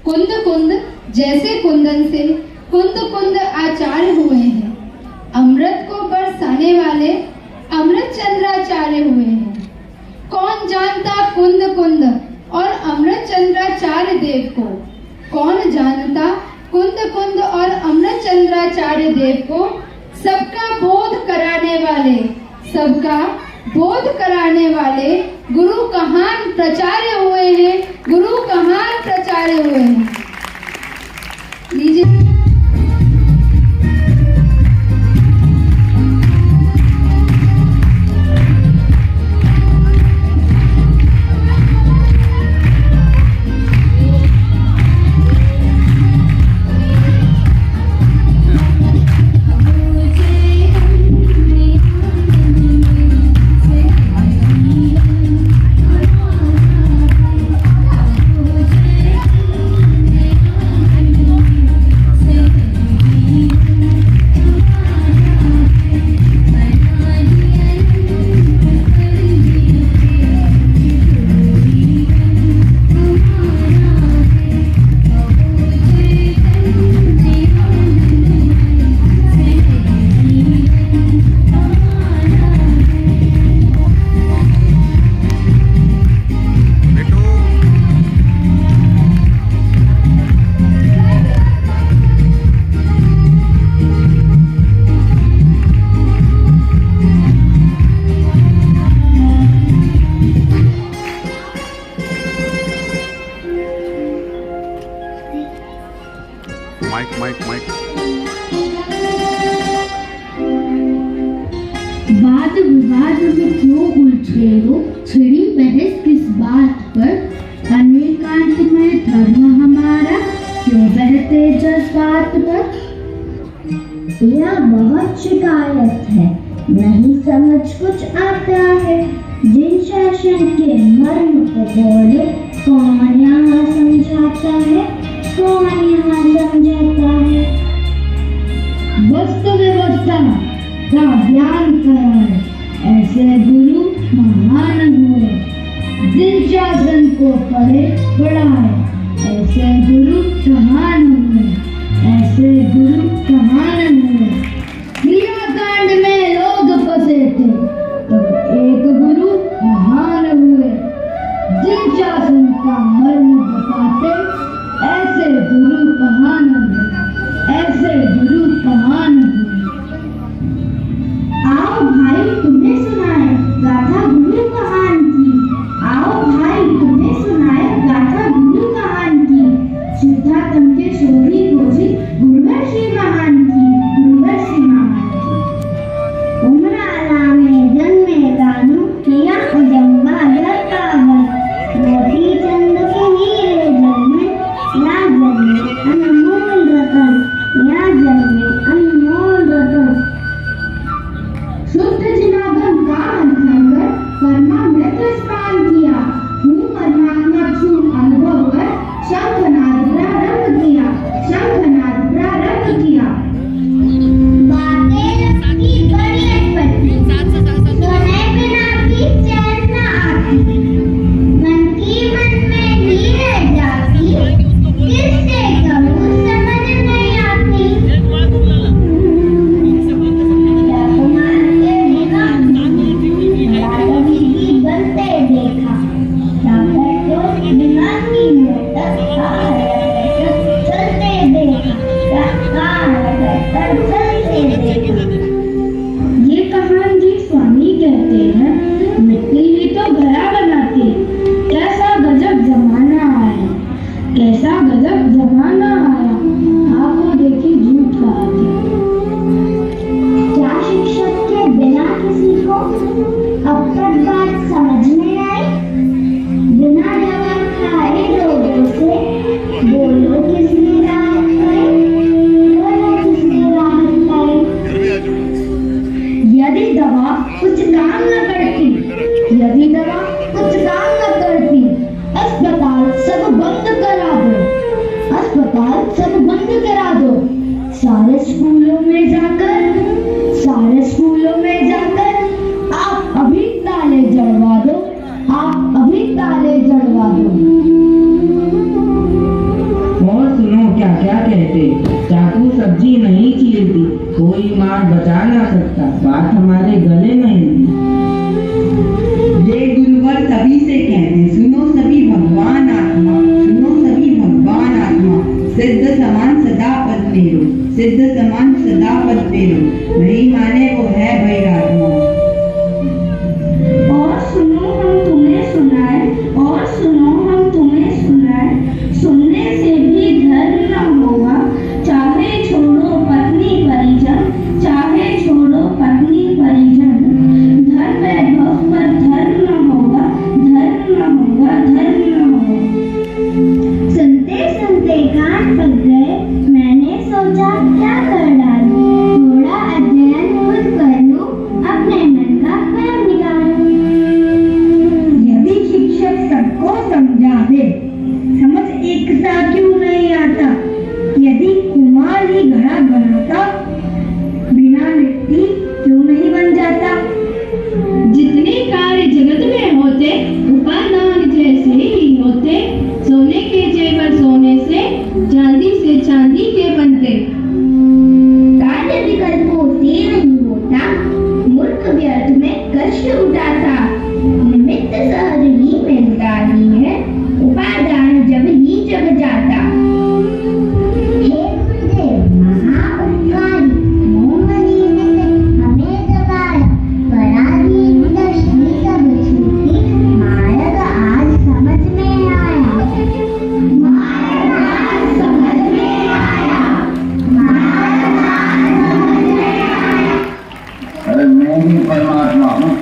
कुंद कुंद जैसे कुंदन से कुंद कुंद आचार्य हुए हैं। अमृत को बरसाने वाले अमृत चंद्राचार्य हुए हैं। कौन जानता कुंद कुंद और अमृत चंद्राचार्य देव को? कौन जानता कुंद कुंद और अमृत चंद्राचार्य देव को? सबका बोध कराने वाले, सबका बोध कराने वाले गुरु कहान प्रचार्य हुए हैं। गुरु कहान प्रचार्य हुए हैं। लीजिए। माइक वाद विवाद में क्यों उलझे हो? छिड़ी बहस किस बात पर? अनेकांत में धर्म हमारा क्यों बहते जज्बात पर? यह बहुत शिकायत है, नहीं समझ कुछ आता है। जिन शासन के मर्म को बोले कौन यहाँ समझाता है? कौन यहाँ समझाता है? वस्तु व्यवस्था का ज्ञान कराए ऐसे गुरु महान हुए। जिन शासन को पढ़े पढ़ाए ऐसे गुरु महान हुए। ऐसे गुरु महान हुए। क्रियाकांड में लोग फंसे थे तब एक गुरु महान हुए। जिन शासन का मर्म बताते ऐसे गुरु महान हुए। ऐसे गुरु महान हुए। आओ भाई तुम्हें सुनाए गाथा गुरु कहान की। आओ भाई तुम्हें सुनाए गाथा गुरु कहान की। शुद्धा तम के शोरी घोषी गुरुवर्षी महान की। गुरुवर्षी महान की। उमराला में जन्मे रानू किया उजम्बा लतावन। मोती चंद के हीरे जन्मे या जन्मे अनमोल रतन। या जन्मे अनमोल रतन। शुद्ध जनार्दन का अंतरंग परमामृत स्नान किया। हूँ परमात्मा छू अनुभव कर शंखनाद प्रारंभ किया। शंखनाद प्रारंभ किया। बातें लगती बड़ी अटपटी, सुने बिना भी चैन न आती। मन की मन में ही रह जाती, किससे कहूँ समझ नहीं आती। बनते देखा चलते देखा। ये कहान जी स्वामी कहते हैं मिट्टी ही तो घड़ा बनाती। कैसा गजब जमाना आया, कैसा गजब जमाना आया। आपको देखी झूठ कहा थी। क्या शिक्षक के बिना किसी को अब तक बात समझ में आई? बिना जवाब खाए लोगों से बोलो किसने राहत पाई? बोलो किसने राहत पाई? यदि दवा कुछ काम न करती, यदि दवा कुछ काम न करती, अस्पताल सब बंद करा दो। अस्पताल सब बंद करा दो। सारे स्कूलों में जाकर, सारे स्कूलों में जाकर आप अभी ताले जड़वा दो। आप अभी ताले जड़वा दो। कहते, चाकू सब्जी नहीं चीरती, कोई मार बचा ना सकता, बात हमारे गले नहीं थी। ये गुरुवर सभी से कहते, सुनो सभी भगवान आत्मा, सुनो सभी भगवान आत्मा, सिद्ध समान सदा पद मेरो, सिद्ध समान सदा पद मेरो, नहीं माने वो है वैरात्मा। और सुनो हम तुम्हें सुनाए, और सुनो हम तुम्हें सुनाए, सुनने से भी धर्म न होगा, चाहे छोड़ो पत्नी परिजन, चाहे छोड़ो पत्नी परिजन, धर्म वैभव पर धर्म न होगा, धर्म न होगा, धर्म न होगा। सुनते सुनते कान पक गए, मैंने सोचा क्या कर डालूं, थोड़ा अध्ययन खुद कर लूं, अपने मन का भ्रम निकालूं। यदि शिक्षक सबको समझावे, समझ एक सा क्यों नहीं आता, यदि कुमार ही घड़ा बनाता, बिना मिट्टी क्यों नहीं बन जाता। जितने कार्य जगत में होते उपादान जैसे ही होते, सोने के जेवर सोने से, चांदी से चांदी के बनते। कार्य विकल्पों से नहीं होता, मूर्ख व्यर्थ में कष्ट उठाता, निमित्त सहज ही मिलता ही है, उपादान जब ही जग जाता। हे गुरुदेव महाउपकारी, मोहनी ने हमें जगाया, पराधीन दृष्टि सब छूटी, मार्ग आज समझ में आया, मार्ग आज समझ में आया, मार्ग आज समझ में आया। अरे मैं ही परमात्मा हूँ,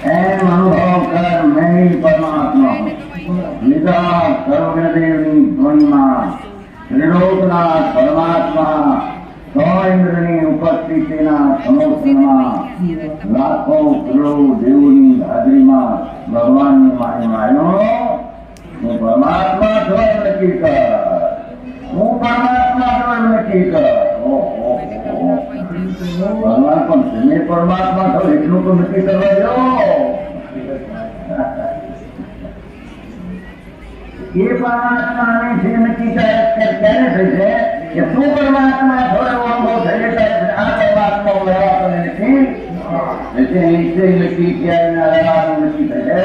एम अनुभव कर मैं ही परमात्मा हूँ। निजा सर्वदेवनी ध्वनिमा त्रिलोकनाथ परमात्मा, सौ इंद्रनी उपस्थितिना समोत्सवમાં લાખો કરોડ દેવોની હાજરીમાં ભગવાનની મહિમાનો હું પરમાત્મા છો એમ નક્કી કર, હું પરમાત્મા છો એમ નક્કી કર। ભગવાન પણ તમે પરમાત્મા છો એટલું તો નક્કી કરવા દો। એ પરમાત્મા ને જે નક્કી ત્યારે થશે કે તું પરમાત્મા છો એવો અનુભવ થઈ જશે, આ પરમાત્મા રહેવાનું નથી, એટલે નિશ્ચય નક્કી ક્યારે રહેવાનું નક્કી થશે।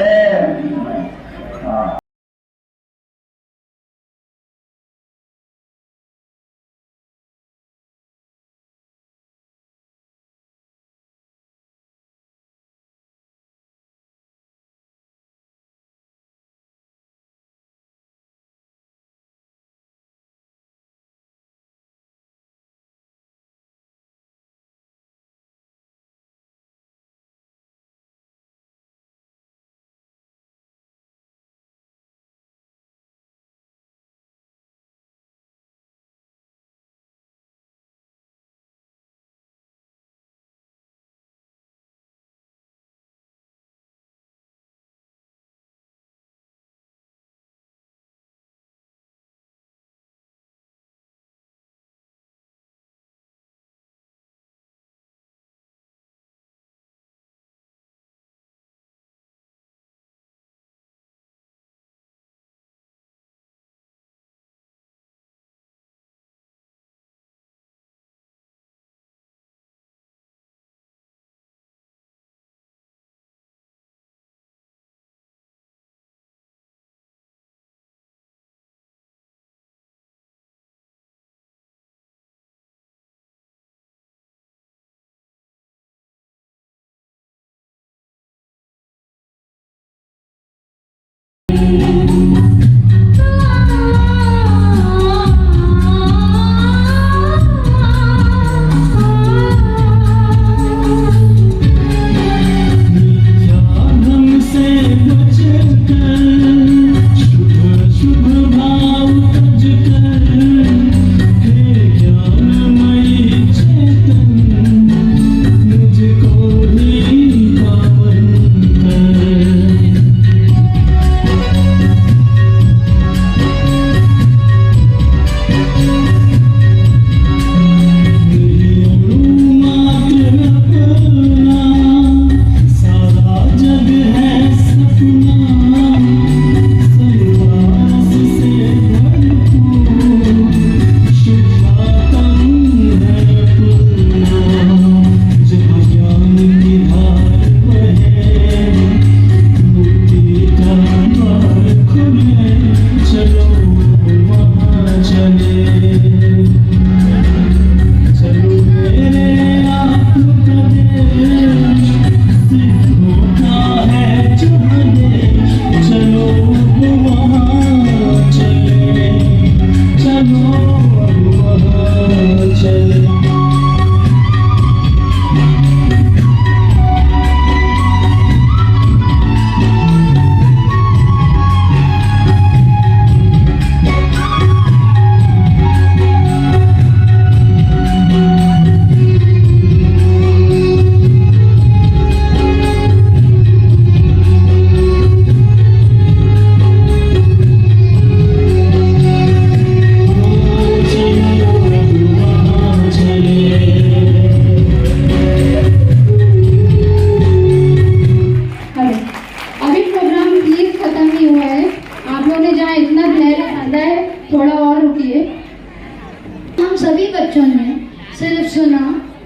बच्चों ने सिर्फ सुना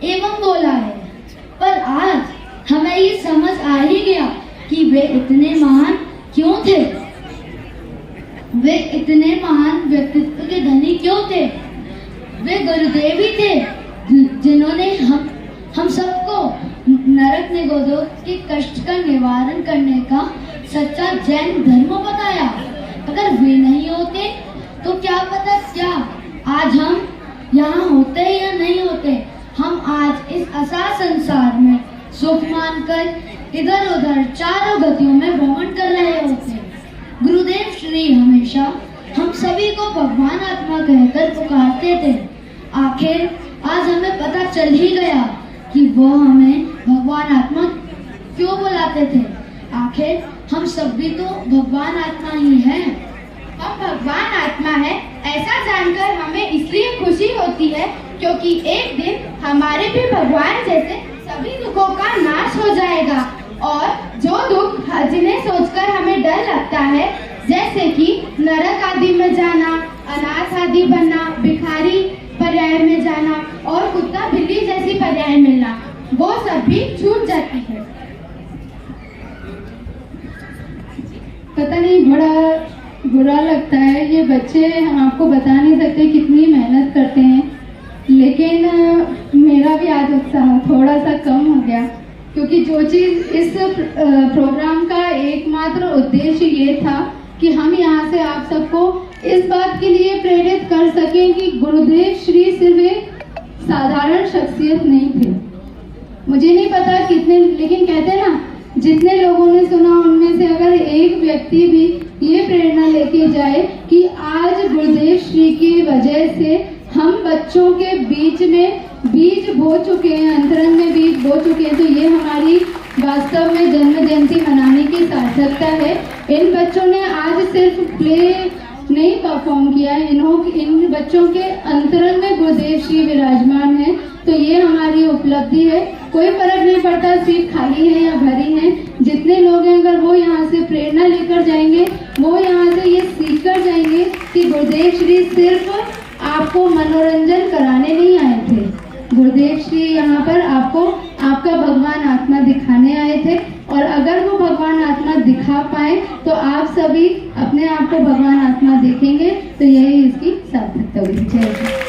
एवं बोला है, पर आज हमें ये समझ आ ही गया कि वे इतने महान क्यों थे। वे इतने महान व्यक्तित्व के धनी क्यों थे। वे गुरुदेव ही थे जिन्होंने हम सबको नरक निगोदोष के कष्ट का निवारण करने का सच्चा जैन धर्म बताया। अगर वे नहीं होते तो क्या पता क्या आज हम यहाँ होते या नहीं होते। हम आज इस असार संसार में सुख मानकर इधर उधर चारों गतियों में भ्रमण कर रहे होते। गुरुदेव श्री हमेशा हम सभी को भगवान आत्मा कहकर पुकारते थे। आखिर आज हमें पता चल ही गया कि वो हमें भगवान आत्मा क्यों बुलाते थे। आखिर हम सब भी तो भगवान आत्मा ही हैं। हम भगवान आत्मा है ऐसा जानकर हमें इसलिए खुशी होती है क्योंकि एक दिन हमारे भी भगवान जैसे सभी दुखों का नाश हो जाएगा। और जो दुख जिन्हें सोचकर हमें डर लगता है, जैसे कि नरक आदि में जाना, अनाथ आदि बनना, भिखारी पर्याय में जाना और कुत्ता बिल्ली जैसी पर्याय मिलना, वो सब भी छूट जाती है। पता नहीं बड़ा बुरा लगता है। ये बच्चे हम आपको बता नहीं सकते कितनी मेहनत करते हैं, लेकिन मेरा भी आज उत्साह थोड़ा सा कम हो गया क्योंकि जो चीज़ इस प्रोग्राम का एकमात्र उद्देश्य ये था कि हम यहाँ से आप सबको इस बात के लिए प्रेरित कर सकें कि गुरुदेव श्री सिर्फ एक साधारण शख्सियत नहीं थे। मुझे नहीं पता कितने, लेकिन कहते हैं ना, जितने लोगों ने सुना उनमें से अगर एक व्यक्ति भी ये प्रेरणा लेके जाए कि आज गुरुदेव श्री की वजह से हम बच्चों के बीच में बीज बो चुके हैं, अंतरंग में बीज बो चुके हैं, तो ये हमारी वास्तव में जन्म जयंती मनाने की सार्थकता है। इन बच्चों ने आज सिर्फ प्ले नहीं परफॉर्म किया है, इन बच्चों के अंतरंग में गुरुदेव श्री विराजमान है, तो ये हमारी उपलब्धि है। कोई फर्क नहीं पड़ता सीट खाली है या भरी है, जितने लोग हैं अगर वो यहाँ से प्रेरणा लेकर जाएंगे, वो यहाँ से ये सीख कर जाएंगे कि गुरुदेव श्री सिर्फ आपको मनोरंजन कराने नहीं आए थे। गुरुदेव श्री यहाँ पर आपको आपका भगवान आत्मा दिखाने आए थे, और अगर वो भगवान आत्मा दिखा पाए तो आप सभी अपने आप को भगवान आत्मा देखेंगे, तो यही इसकी सार्थकता हुई। जय